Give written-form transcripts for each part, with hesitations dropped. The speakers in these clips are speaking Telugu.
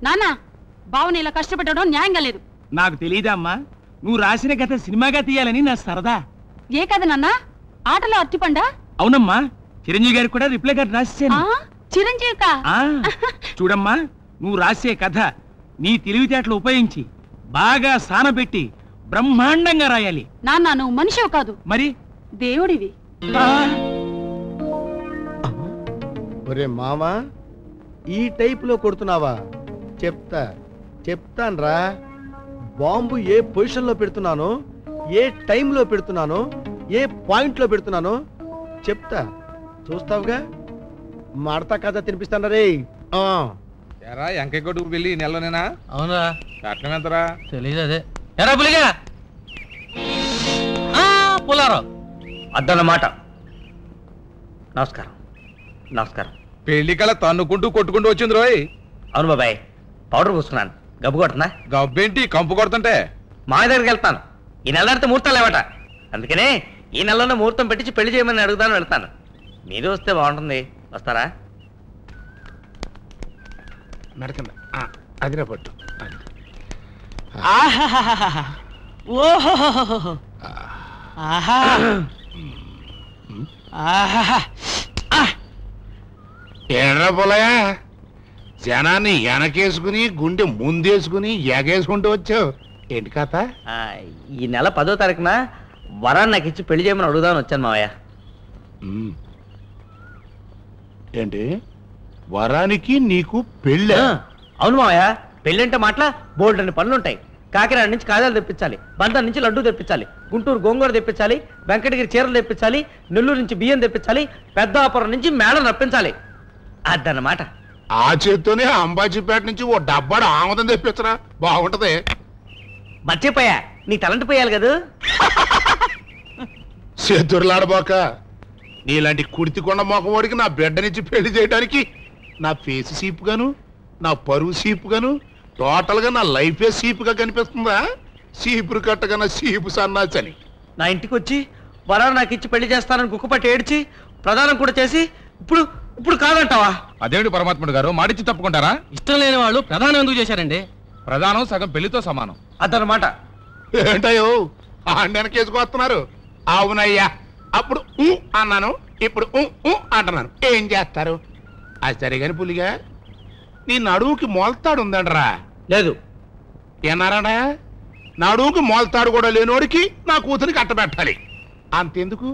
నాన్న బావని ఇలా కష్టపెట్టడం న్యాయంగా లేదు. నాకు తెలియదా అమ్మా, నువ్వు రాసిన కథ సినిమాగా తీయాలని నా సరదా. ఏ కథ నాన్న? ఆటలో అరటిపండా? అవునమ్మా, చిరంజీవి గారికి కూడా రిప్లై కార్డు రాసేసాను. చిరంజీవి కా? చూడమ్మా, నువ్వు రాసే కథ నీ తెలివితేటలు ఉపయోగించి బాగా సానబెట్టి బ్రహ్మాండంగా రాయాలి. నాన్న నువ్వు మనిషివి కాదు, మరి దేవుడివి. ఒరే మామా, ఈ టైపులో కొడుతున్నావా? చెప్తాన్రా. బాంబు ఏ పొజిషన్లో పెడుతున్నానో, ఏ టైంలో పెడుతున్నానో, ఏ పాయింట్లో పెడుతున్నానో చెప్తా, చూస్తావుగా. మడతా కథ తినిపిస్తాను రే. ఎరా ఎంకయ్య కొట్టుకు పెళ్ళి నెలలోనేనా? అవునా? కట్నం ఎంతరా? తెలీదు. అదే ఎరా పులిగా పులారావు అద్దన్నమాట. నమస్కారం. నమస్కారం. పెళ్లి కల తన్నుకుంటూ కొట్టుకుంటూ వచ్చింది రోయ్. అవును బాబాయ్, పౌడర్ పూసుకున్నాను. గబ్బు కొడుతున్నా? గబ్బేంటి కంపు కొడుతుంటే? మా దగ్గరికి వెళ్తాను. ఈ నెల నడితే ముహూర్తాలు లేవట, అందుకనే ఈ నెలలోనే ముహూర్తం పెట్టించి పెళ్లి చేయమని అడుగుతాను. వెళ్తాను. మీరు వస్తే బాగుంటుంది. వస్తారా? నడకండి. అదిరా పట్టు. ఏడ్రా పొలయా, జనాన్ని వెనకేసుకుని గుండె ముందేసుకుని ఎగేసుకుంటూ వచ్చావు. ఏంటి కథ? ఈ నెల 10వ తారీఖున వరాన్ని నాకు ఇచ్చి పెళ్లి చేయమని అడుగుదామని వచ్చాను మావయ్య. ఏంటి, వరానికి నీకు పెళ్ళి? అవును మావయ్య, పెళ్ళంటే మాటల బోల్డ్ అన్ని పనులుంటాయి. కాకినాడ నుంచి కాజాలు తెప్పించాలి, బంధం నుంచి లడ్డూ తెప్పించాలి, గుంటూరు గోంగూర తెప్పించాలి, వెంకటగిరి చీరలు తెప్పించాలి, నెల్లూరు నుంచి బియ్యం తెప్పించాలి, పెద్దాపురం నుంచి మేళం రప్పించాలి. అదన్నమాట. ఆ చేత్తోనే అంబాజీపేట నుంచి ఓ డబ్బాడు ఆమదం తెప్పించరా, బాగుంటది. మర్చిపోయా, నీ తలంటి పోయాలి కదా. చేతురులాడబోక, నీలాంటి కుడితికొండ మొఖమోడికి నా బిడ్డనిచ్చి పెళ్లి చేయడానికి నా ఫేస్ సీపుగాను, నా పరువు సీపుగాను, టోటల్ గా నా లైఫే సీపుగా కనిపిస్తుందా? సీపురు కట్టగా సీపు సన్నాచని నా ఇంటికి వచ్చి వరాలు నాకు ఇచ్చి పెళ్లి చేస్తానని కుక్కపట్టి ఏడ్చి ప్రదానం కూడా చేసి ఇప్పుడు కాదంటావా? అదేమిటి పరమాత్ముడు గారు, మాడిచ్చి తప్పుకుంటారా? ఇష్టం లేని వాళ్ళు ప్రధానం ఎందుకు చేశారండి? ప్రధానం సగం పెళ్లితో సమానం. అదనమాట. ఏంటయ్యో వెనకేసుకొస్తున్నారు? అవునయ్యా, అప్పుడు అన్నాను, ఇప్పుడు అంటున్నాను. ఏం చేస్తారు? అది సరిగాని పులిగా నీ నడువుకి మోల్తాడు ఉందండరా? లేదు. ఏనారాడా, నడువుకి మోల్తాడు కూడా లేనోడికి నా కూతురికి అట్టబెట్టాలి. అంతెందుకు,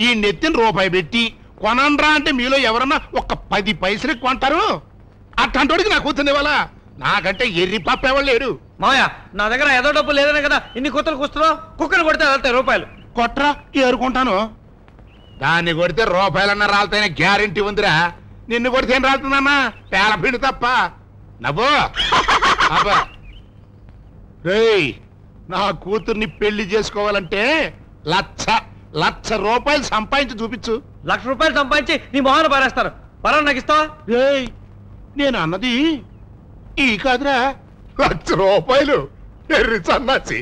ఈ నెత్తిని రూపాయి పెట్టి కొనండ్రా అంటే మీలో ఎవరన్నా ఒక్క 10 పైసలకి కొంటారు? అట్టంటోడికి నా కూతుర్ని ఇవ్వాలా? నాకంటే ఎర్రి పప్పెవరు లేరు. మావయ్య, నా దగ్గర ఏదో డబ్బు లేదనే కదా ఇన్ని కూతురు కూస్తున్నావు. కుక్కను కొడితే వెళ్తాయి రూపాయలు. కొట్రా, ఏరుకుంటాను. దాన్ని కొడితే రూపాయలన్నా రాలతాయనే గ్యారెంటీ ఉందిరా. నిన్ను కొడితే ఏం రాలుతుందన్నా? పేలపిండి తప్ప. నవ్వు అబ్బా. రేయ్, నా కూతుర్ని పెళ్లి చేసుకోవాలంటే 1,00,000 రూపాయలు సంపాదించి చూపించు. 1,00,000 రూపాయలు సంపాదించి నీ మొహాన్ని పారేస్తారు. వరం నాకు ఇస్తావా? రేయ్, నేను అన్నది ఈ కాదురా, 1,00,000 రూపాయలు. ఎర్రి సన్నాసి.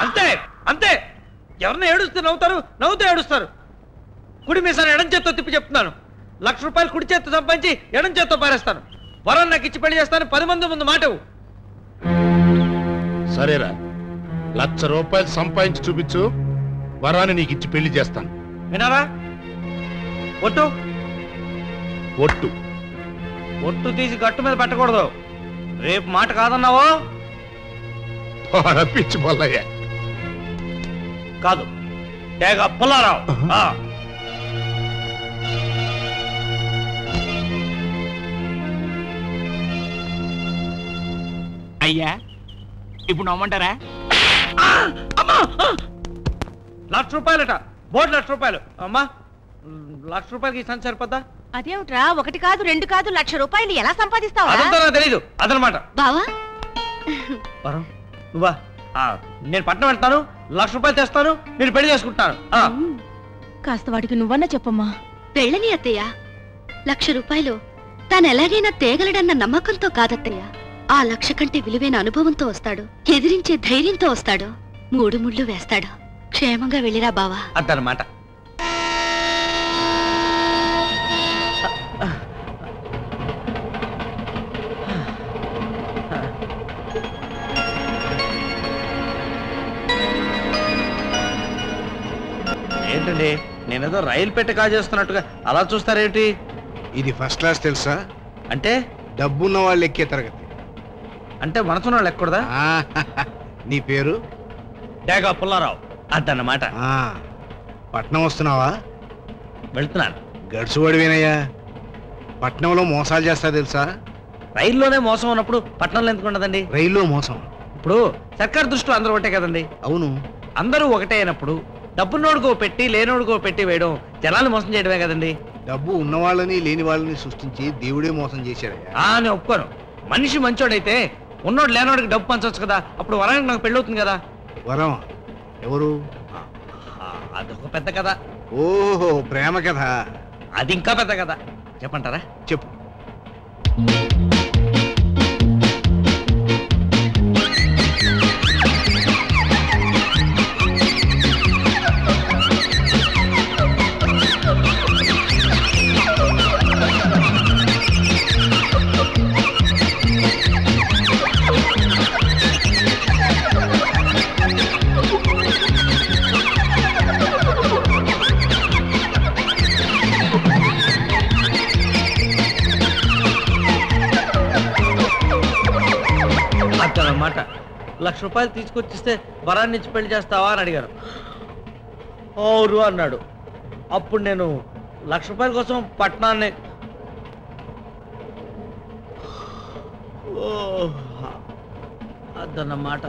అంతే అంతే. ఎవరిని ఏడుస్తే నవ్వుతారు, నవ్వుతూ ఏడుస్తారు. కుడి మీసాన్ని ఎడం చేత్తో తిప్పి చెప్తున్నాను. 1,00,000 రూపాయలు కుడి చేత్తో సంపాదించి ఎడం చేత్తో పారేస్తాను. వరం నాకు ఇచ్చి పెళ్లి చేస్తాను. 10 మంది ముందు మాట. సరేరా, 1,00,000 రూపాయలు సంపాదించి చూపించు. వరాన్ని నీకు ఇచ్చి పెళ్లి చేస్తాను. వినారా? ఒట్టు ఒట్టు ఒట్టు తీసి గట్టు మీద పెట్టకూడదు. రేపు మాట కాదన్నావో పిచ్చి బొల్లయ్య కాదు, తేగ పుల్లారావు. అయ్యా, ఇప్పుడు నమ్మంటారా? 1,00,000 రూపాయలట, బోర్డు 1,00,000 రూపాయలు. అమ్మా, 1,00,000 రూపాయలకి ఈ సంచి సరిపోద్దా? అదేమిట్రా, 1 కాదు 2 కాదు 1,00,000 రూపాయలు ఎలా సంపాదిస్తావా? అదంతా నాకు తెలీదు. అదనమాట. బావా, వరం నువ్వా? నేను పట్నం వెళ్తాను, 1,00,000 రూపాయలు తెస్తాను, నేను పెళ్లి చేసుకుంటాను. కాస్త వాడికి నువ్వన్నా చెప్పమ్మా. పెళ్ళని అత్తయ్య, 1,00,000 రూపాయలు తాను ఎలాగైనా తేగలడన్న నమ్మకంతో కాదత్తయ్య. ఆ 1,00,000 కంటే విలువైన అనుభవంతో వస్తాడు, ఎదిరించే ధైర్యంతో వస్తాడు. 3 ముళ్ళు వేస్తాడు. క్షేమంగా వెళ్ళిరా బావా. అదనమాట. ఏంటండి, నేనేదో రైలు పెట్టి కాజేస్తున్నట్టుగా అలా చూస్తారేంటి? ఇది ఫస్ట్ క్లాస్ తెలుసా? అంటే డబ్బున్న వాళ్ళు ఎక్కే తరగతి. అంటే మనసున్న వాళ్ళు ఎక్కకూడదా? నీ పేరు? డేగా పుల్లారావు. అదన్నమాట. పట్నం వస్తున్నావా? వెళ్తున్నాను. గడుచువాడివేనయ్యా. పట్నంలో మోసాలు చేస్తా తెలుసా? రైల్లోనే మోసం ఉన్నప్పుడు పట్నంలో ఎందుకు ఉండదండి? రైల్లో మోసం. ఇప్పుడు సర్కార్ దృష్టిలో అందరూ ఒకటే కదండి. అవును. అందరూ ఒకటే అయినప్పుడు డబ్బున్నోడుకో పెట్టి లేనోడుకో పెట్టి వేయడం జనాలు మోసం చేయడమే కదండి. డబ్బు ఉన్నవాళ్ళని లేని వాళ్ళని సృష్టించి దేవుడే మోసం చేశాడయ్యా. నేను ఒప్పుకోను. మనిషి మంచోడైతే ఉన్నోడు లేనోడికి డబ్బు పంచవచ్చు కదా. అప్పుడు వరానికి నాకు పెళ్ళవుతుంది కదా. వరం ఎవరు? అదొక పెద్ద కథ. ఓహో, ప్రేమ కథ. అది ఇంకా పెద్ద కథ. చెప్పంటారా? చెప్పు. అన్నమాట. 1,00,000 రూపాయలు తీసుకొచ్చిస్తే వరాన్ని ఇచ్చి పెళ్లి చేస్తావా అని అడిగారు. అవును అన్నాడు. అప్పుడు నేను 1,00,000 రూపాయల కోసం పట్నాన్ని అదన్నమాట.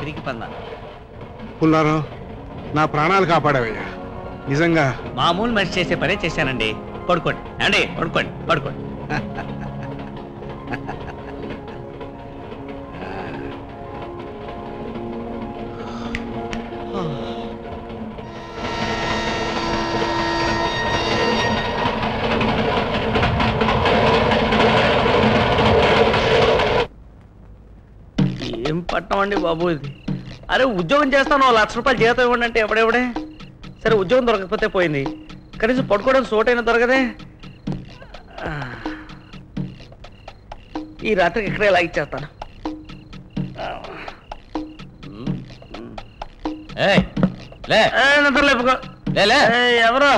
తిరిగి పన్నాను. పుల్లారావు, నా ప్రాణాలు కాపాడవయ్యా. నిజంగా మామూలు మనిషి చేసే పనే చేశానండి. పడుకోండి అండి, పడుకోండి పడుకోండి. ఏం పట్టం అండి బాబు ఇది. అరే ఉద్యోగం చేస్తాను, 1,00,000 రూపాయలు జీతం ఇవ్వండి అంటే ఎవడెవడే. సరే ఉద్యోగం దొరకకపోతే పోయింది, కనీసం పడుకోవడం చోటైనా దొరకదే. ఈ రాత్రికి ఇక్కడే లాగిచ్చేస్తాను. నిద్ర లేపుకో. ఎవరో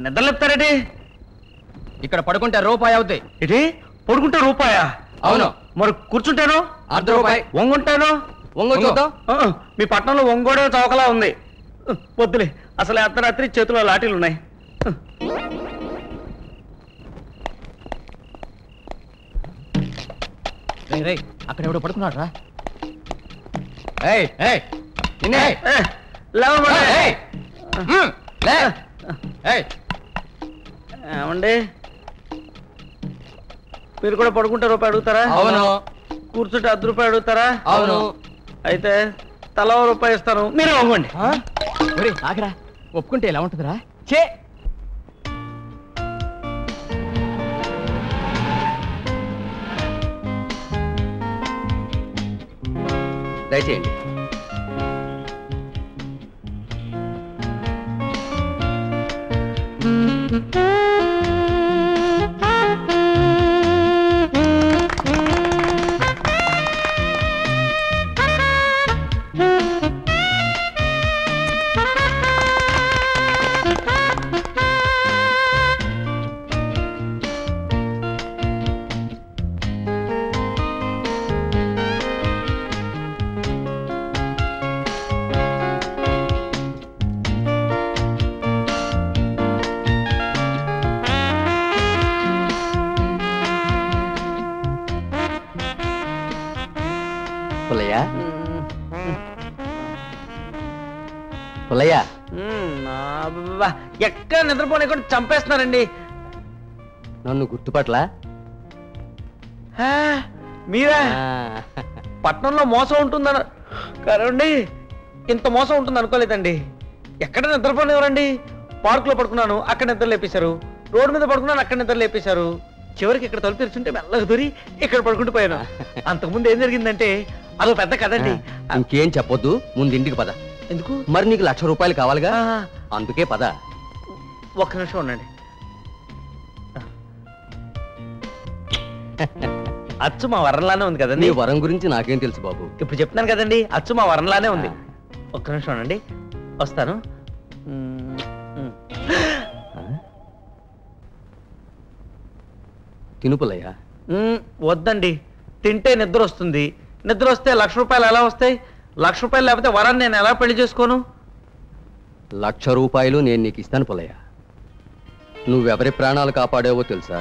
నిద్ర లేపుతారేటి? ఇక్కడ పడుకుంటే రూపాయి అవుతాయి. ఇది పడుకుంటే రూపాయా? అవును. మరి కూర్చుంటాను ₹1. వంగుంటాను వంగుతో మీ పట్టణంలో వంగోడే చౌకలా ఉంది. వద్దులే, అసలు అర్ధరాత్రి చేతిలో లాఠీలు ఉన్నాయి. అక్కడ ఎవడో పడుకున్నాడు రా. ఏమండి, మీరు కూడా పడుకుంటే రూపాయి అడుగుతారా? అవును. కూర్చుంటే ₹10 అడుగుతారా? అవును. అయితే తలా రూపాయి ఇస్తాను, మీరు వంగండి. ఆగరా, ఒప్పుకుంటే ఎలా ఉంటుందిరా? చే దయచేయండి. పుల్లయ్యా పుల్లయ్యా ఎక్కడ నిద్రపోనీ కూడా చంపేస్తున్నారండి. నన్ను గుర్తుపట్లా? మీరా? పట్నంలో మోసం ఉంటుందని కదండి, ఇంత మోసం ఉంటుంది అనుకోలేదండి. ఎక్కడ నిద్రపోనివ్వరండి. పార్కులో పడుకున్నాను, అక్కడ నిద్ర లేపేశారు. రోడ్డు మీద పడుకున్నాను, అక్కడ నిద్ర లేపేశారు. చివరికి ఇక్కడ తలుపు తెరుచుంటే మెల్లగా దూరి ఇక్కడ పడుకుంటూ పోయాను. అంతకుముందు ఏం జరిగిందంటే అదో పెద్ద కదండి. ఇంకేం చెప్పొద్దు, ముందు ఇంటికి పద. ఎందుకు? మరి నీకు ₹1,00,000 కావాలిగా, అందుకే పద. ఒక్క నిమిషం ఉండండి. అచ్చు మా వరంలానే ఉంది కదండి. నీ వరం గురించి నాకేం తెలుసు బాబు. ఇప్పుడు చెప్తున్నాను కదండి, అచ్చు మా వరంలానే ఉంది. ఒక్క నిమిషం ఉండండి, వస్తాను. తిను పుల్లయ్యా. వద్దండి, తింటే నిద్ర వస్తుంది. నిద్ర వస్తే ₹1,00,000 ఎలా వస్తాయి? ₹1,00,000 లేకపోతే వరాన్ని నేను ఎలా పెళ్లి చేసుకోను? ₹1,00,000 నేను నీకు ఇస్తాను పుల్లయ్య. నువ్వెవరి ప్రాణాలు కాపాడావో తెలుసా?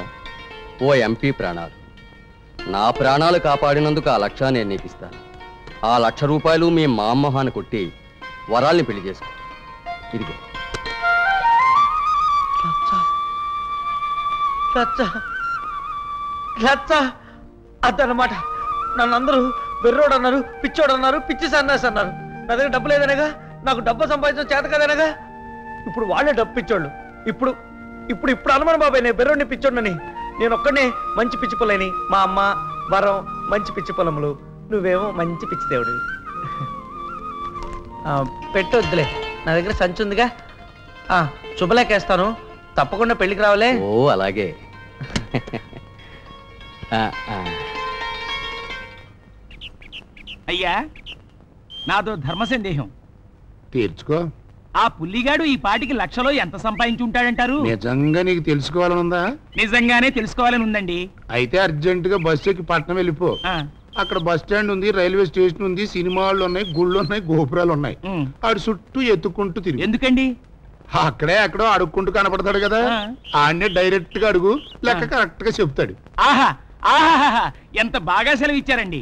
ఓ ఎంపీ ప్రాణాలు. నా ప్రాణాలు కాపాడినందుకు ఆ 1,00,000 నేను నీకు ఇస్తాను. ఆ ₹1,00,000 మీ మా అమ్మహాన్ని కొట్టి వరాల్ని పెళ్లి చేసుకో. ఇదిగో. అదన్నమాట. నన్ను అందరూ బెర్రోడు అన్నారు, పిచ్చోడు అన్నారు, పిచ్చి సన్నాసి అన్నారు. నా దగ్గర డబ్బు లేదనగా, నాకు డబ్బు సంపాదించడం చేత కదనగా. ఇప్పుడు వాళ్ళే డబ్బు పిచ్చోళ్ళు. ఇప్పుడు ఇప్పుడు ఇప్పుడు అనుమానం బాబాయ్, నేను బెర్రోడిని పిచ్చోడిని. నేను ఒక్కడే మంచి పిచ్చి పొలని. మా అమ్మ వరం మంచి పిచ్చి పొలములు, నువ్వేమో మంచి పిచ్చి దేవుడివి. పెట్టొద్దులే, నా దగ్గర సంచి ఉందిగా. శుభలేకేస్తాను, తప్పకుండా పెళ్లికి రావాలే. ఓ అలాగే. అయ్యా, నాదో ధర్మ సందేహం. తీర్చుకో. ఆ పుల్లిగాడు ఈ పాటికి 1,00,000 ఎంత సంపాదించి ఉంటాడంటారు? నిజంగా నీకు తెలుసుకోవాలనుందా? నిజంగానే తెలుసుకోవాలని ఉందండి. అయితే అర్జెంటుగా బస్సు ఎక్కి పట్నం వెళ్ళిపో. అక్కడ బస్ స్టాండ్ ఉంది, రైల్వే స్టేషన్ ఉంది, సినిమా హాళ్ళు ఉన్నాయి, గుళ్ళు ఉన్నాయి, గోపురాలు ఉన్నాయి. ఆడు చుట్టూ ఎత్తుకుంటూ తిరిగి. ఎందుకండి? అక్కడే ఎక్కడో అడుక్కుంటూ కనపడతాడు కదా, ఆడనే డైరెక్ట్ గా అడుగు, లెక్క కరెక్ట్ గా చెప్తాడు. ఆహా ఆహా, ఎంత బాగా సెలవు ఇచ్చారండి.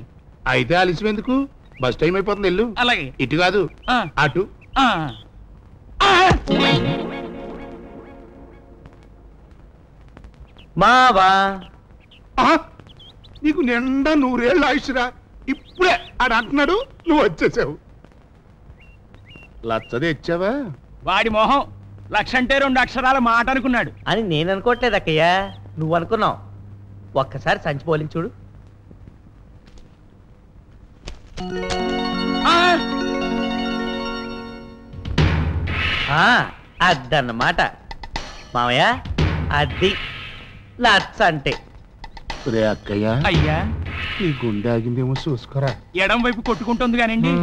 అయితే ఆలస్యం ఎందుకు? బస్ టైం అయిపోతుంది, వెళ్ళు. అలాగే. ఇటు కాదు, అటు. మావా, నీకు నిండా 100 ఏళ్ళు ఆయుష్రా. ఇప్పుడే ఆడు అంటున్నాడు, నువ్వు వచ్చేసావు. లచ్చదే ఇచ్చావా? వాడి మొహం 1,00,000 అంటే 2 అక్షరాల మాట అనుకున్నాడు అని నేను అనుకోవట్లేదు అక్కయ్యా, నువ్వు అనుకున్నావు. ఒక్కసారి సంచి పోలించి చూడు. అద్దన్నమాట మామయ్య, అది లచ్చ అంటే. రే అక్కయ్య, అయ్యా నీ గుండె ఆగిందేమో చూసుకోరా. ఎడం వైపు కొట్టుకుంటుంది కానండి,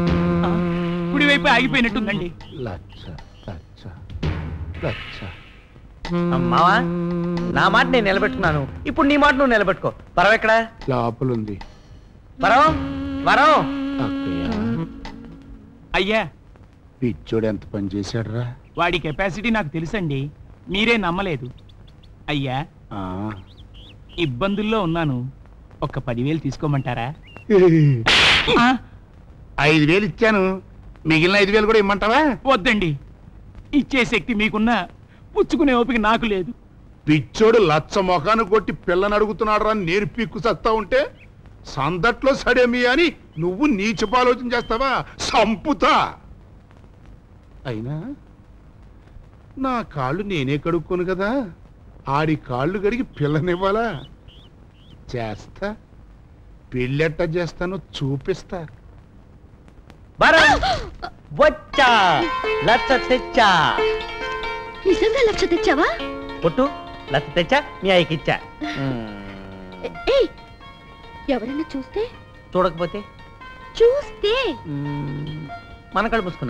కుడి వైపు ఆగిపోయినట్టుందండి. లచ్చ లచ్చ లచ్చ. మావా, నా మాట నేను నిలబెట్టుకున్నాను, ఇప్పుడు నీ మాట నువ్వు నిలబెట్టుకో. పరవ ఎక్కడా? లోపలుంది. వరం వరం. అక్కయ్య, అయ్యా పిచ్చోడు ఎంత పని చేశాడురా. వాడి కెపాసిటీ నాకు తెలుసండి, మీరే నమ్మలేదు. అయ్యా, ఇబ్బందుల్లో ఉన్నాను, ఒక 10,000 తీసుకోమంటారా? 5,000 ఇచ్చాను, మిగిలిన 5,000 కూడా ఇమ్మంటావా? వద్దండి, ఇచ్చే శక్తి మీకున్నా పుచ్చుకునే ఓపిక నాకు లేదు. పిచ్చోడు లచ్చ మొఖాన్ని కొట్టి పిల్లని అడుగుతున్నాడు రా, నేను పిక్కు సత్తా ఉంటే సందట్లో సడేమి అని నువ్వు నీచపు ఆలోచన చేస్తావా? సంపుతా. అయినా నా కాళ్ళు నేనే కడుక్కోను కదా, ఆడి కాళ్ళు కడిగి పిల్లనివ్వాలా? చేస్తా, పెళ్ళెట్ట చేస్తానో చూపిస్తా. వచ్చా లచ్చ తెచ్చా. నిజంగా 1,00,000 తెచ్చావా? పొట్టు లక్ష తెచ్చా మీ అయ్యకి ఇచ్చా. ఏయ్, ఎవరైనా చూస్తే? చూడకపోతే చూస్తే మన కళ్ళు మూసుకున్నాం.